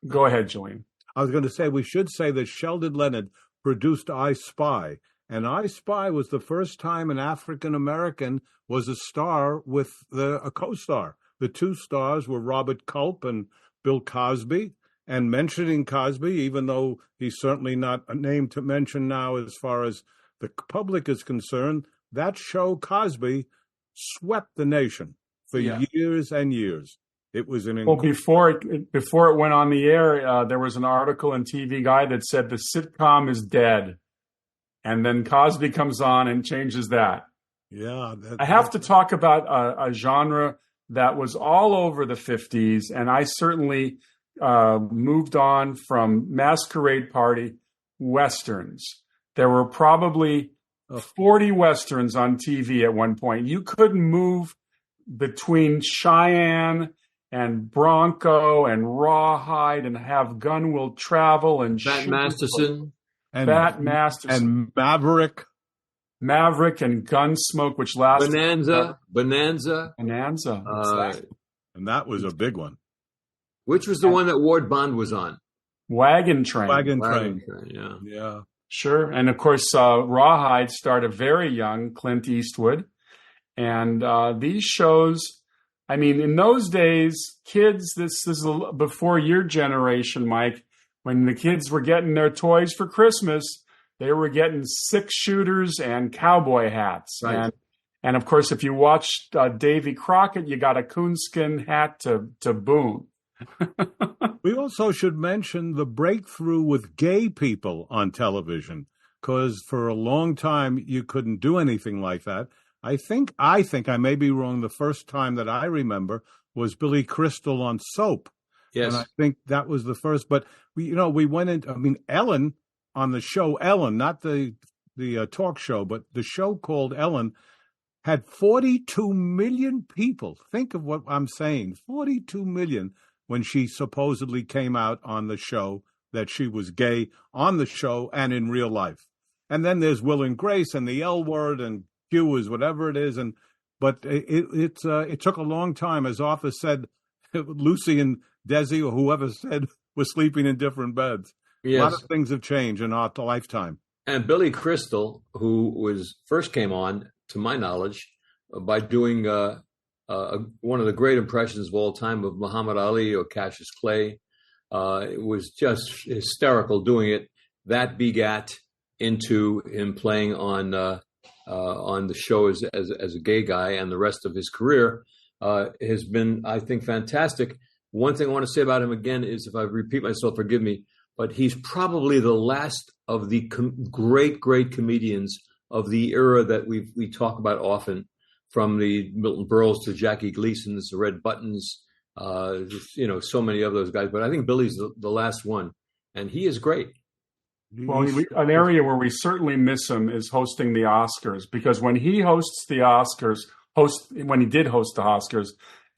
Go ahead, Julian. I was going to say we should say that Sheldon Leonard produced I Spy, and I Spy was the first time an African American was a star with a co-star. The two stars were Robert Culp and Bill Cosby. And mentioning Cosby, even though he's certainly not a name to mention now as far as the public is concerned, that show Cosby swept the nation for years and years. It was before it went on the air, there was an article in TV Guide that said the sitcom is dead, and then Cosby comes on and changes that. Yeah, I have to talk about a genre that was all over the 50s, and I certainly moved on from Masquerade Party Westerns. There were probably 40 Westerns on TV at one point. You couldn't move between Cheyenne and Bronco and Rawhide and have Gun Will Travel and Bat Masterson and Maverick and Gunsmoke, which lasted Bonanza. And that was a big one. Which was the one that Ward Bond was on? Wagon Train. Wagon Train. Yeah. Sure. And of course, Rawhide starred a very young Clint Eastwood. And these shows, I mean, in those days, kids, this is before your generation, Mike, when the kids were getting their toys for Christmas, they were getting 6-shooters and cowboy hats. Right. And of course, if you watched Davy Crockett, you got a coonskin hat to boot. We also should mention the breakthrough with gay people on television, because for a long time you couldn't do anything like that. I think I may be wrong. The first time that I remember was Billy Crystal on Soap. Yes. And I think that was the first. But we went into, I mean, Ellen on the show Ellen, not the talk show, but the show called Ellen had 42 million people. Think of what I'm saying. 42 million when she supposedly came out on the show that she was gay on the show and in real life. And then there's Will and Grace and the L Word and Q is whatever it is. But it took a long time. As Arthur said, Lucy and Desi or whoever said we're sleeping in different beds. Yes. A lot of things have changed in our lifetime. And Billy Crystal, who first came on, to my knowledge, by doing one of the great impressions of all time of Muhammad Ali or Cassius Clay. It was just hysterical doing it. That begat into him playing on the show as a gay guy, and the rest of his career has been, I think, fantastic. One thing I want to say about him again is, if I repeat myself, forgive me, but he's probably the last of the great comedians of the era that we talk about often, from the Milton Berles to Jackie Gleason's, the Red Buttons, so many of those guys. But I think Billy's the last one, and he is great. Well, an area where we certainly miss him is hosting the Oscars, because when he hosts the Oscars, when he did host the Oscars,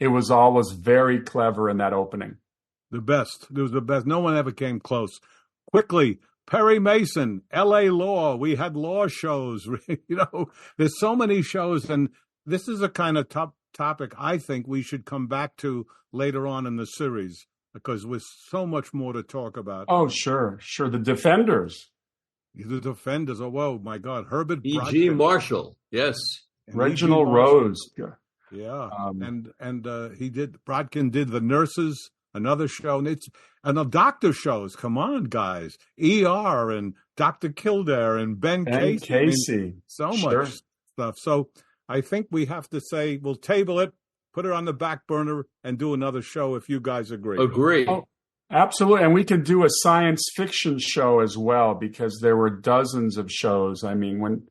it was always very clever in that opening. The best. It was the best. No one ever came close. Quickly, Perry Mason, L.A. Law. We had law shows. There's so many shows, and this is a kind of topic I think we should come back to later on in the series, because there's so much more to talk about. Oh, sure. The Defenders. The Defenders. Oh, whoa, my God. Herbert E.G. Marshall. Yes. Reginald Rose. Yeah. Brodkin did The Nurses, another show. And the doctor shows. Come on, guys. ER and Dr. Kildare and Ben Casey. So much stuff. So I think we have to say we'll table it, put it on the back burner, and do another show if you guys agree. Agree. Oh, absolutely. And we can do a science fiction show as well, because there were dozens of shows. I mean, when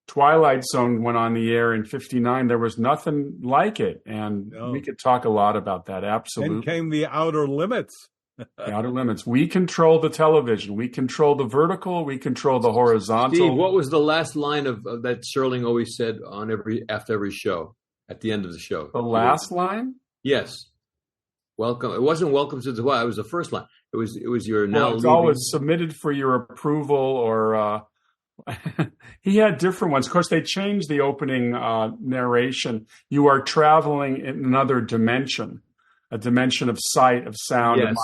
Twilight Zone went on the air in 1959, there was nothing like it. And we could talk a lot about that. Absolutely. Then came the Outer Limits. The Outer Limits. We control the television. We control the vertical. We control the horizontal. Steve, what was the last line of that Serling always said after every show, at the end of the show? The last line? Yes. Welcome. It wasn't welcome to the It was the first line. It was your now. Well, it's always submitted for your approval, or he had different ones. Of course, they changed the opening narration. You are traveling in another dimension, a dimension of sight, of sound. Yes.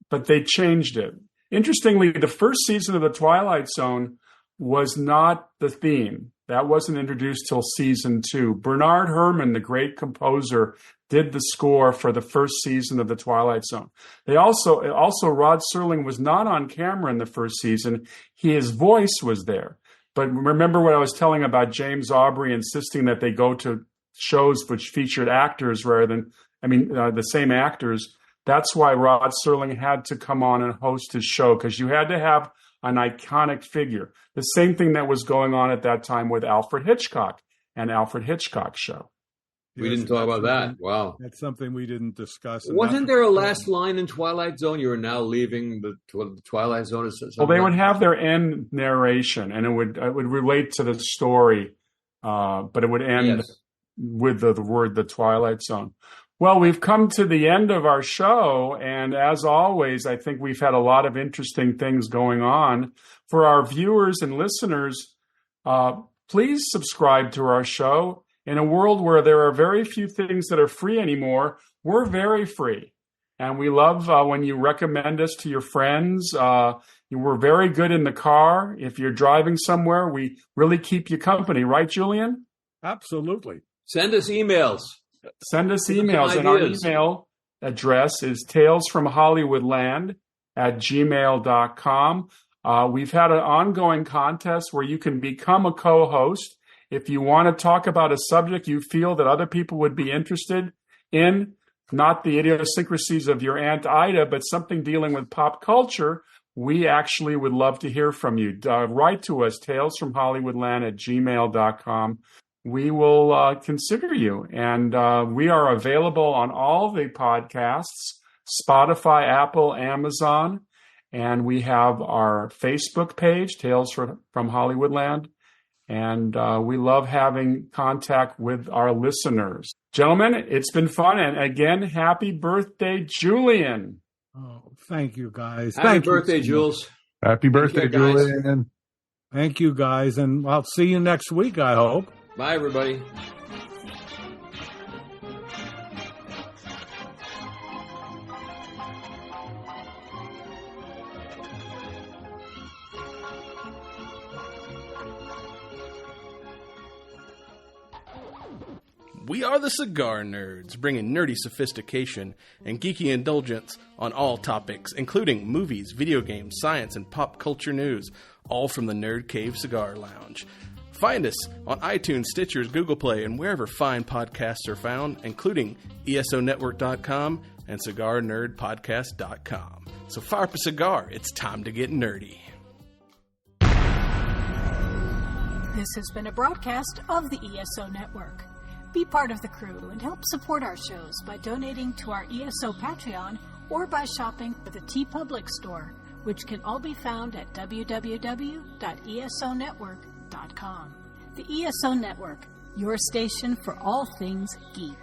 But they changed it. Interestingly, the first season of The Twilight Zone was not the theme. That wasn't introduced till season 2. Bernard Herrmann, the great composer, did the score for the first season of The Twilight Zone. They also Rod Serling was not on camera in the first season. His voice was there. But remember what I was telling about James Aubrey insisting that they go to shows which featured actors rather than, the same actors. That's why Rod Serling had to come on and host his show, because you had to have an iconic figure. The same thing that was going on at that time with Alfred Hitchcock and Alfred Hitchcock show. We didn't talk about that. Wow. That's something we didn't discuss. Wasn't there a last line in Twilight Zone? You are now leaving the Twilight Zone. Well, they would have their end narration, and it would relate to the story, but it would end with the word "the Twilight Zone." Well, we've come to the end of our show, and as always, I think we've had a lot of interesting things going on. For our viewers and listeners, please subscribe to our show. In a world where there are very few things that are free anymore, we're very free. And we love when you recommend us to your friends. We're very good in the car. If you're driving somewhere, we really keep you company. Right, Julian? Absolutely. Send us emails. And our email address is talesfromhollywoodland@gmail.com. We've had an ongoing contest where you can become a co-host. If you want to talk about a subject you feel that other people would be interested in, not the idiosyncrasies of your Aunt Ida, but something dealing with pop culture, we actually would love to hear from you. Write to us, talesfromhollywoodland@gmail.com. We will consider you. And we are available on all the podcasts, Spotify, Apple, Amazon. And we have our Facebook page, Tales from Hollywoodland. And we love having contact with our listeners. Gentlemen, it's been fun. And again, happy birthday, Julian. Oh, thank you, guys. Happy birthday, Jules. Happy birthday, Julian. Thank you, guys. And I'll see you next week, I hope. Bye, everybody. We are the Cigar Nerds, bringing nerdy sophistication and geeky indulgence on all topics, including movies, video games, science, and pop culture news, all from the Nerd Cave Cigar Lounge. Find us on iTunes, Stitcher, Google Play, and wherever fine podcasts are found, including ESONetwork.com and CigarNerdPodcast.com. So fire up a cigar. It's time to get nerdy. This has been a broadcast of the ESO Network. Be part of the crew and help support our shows by donating to our ESO Patreon or by shopping at the TeePublic store, which can all be found at www.esonetwork.com. The ESO Network, your station for all things geek.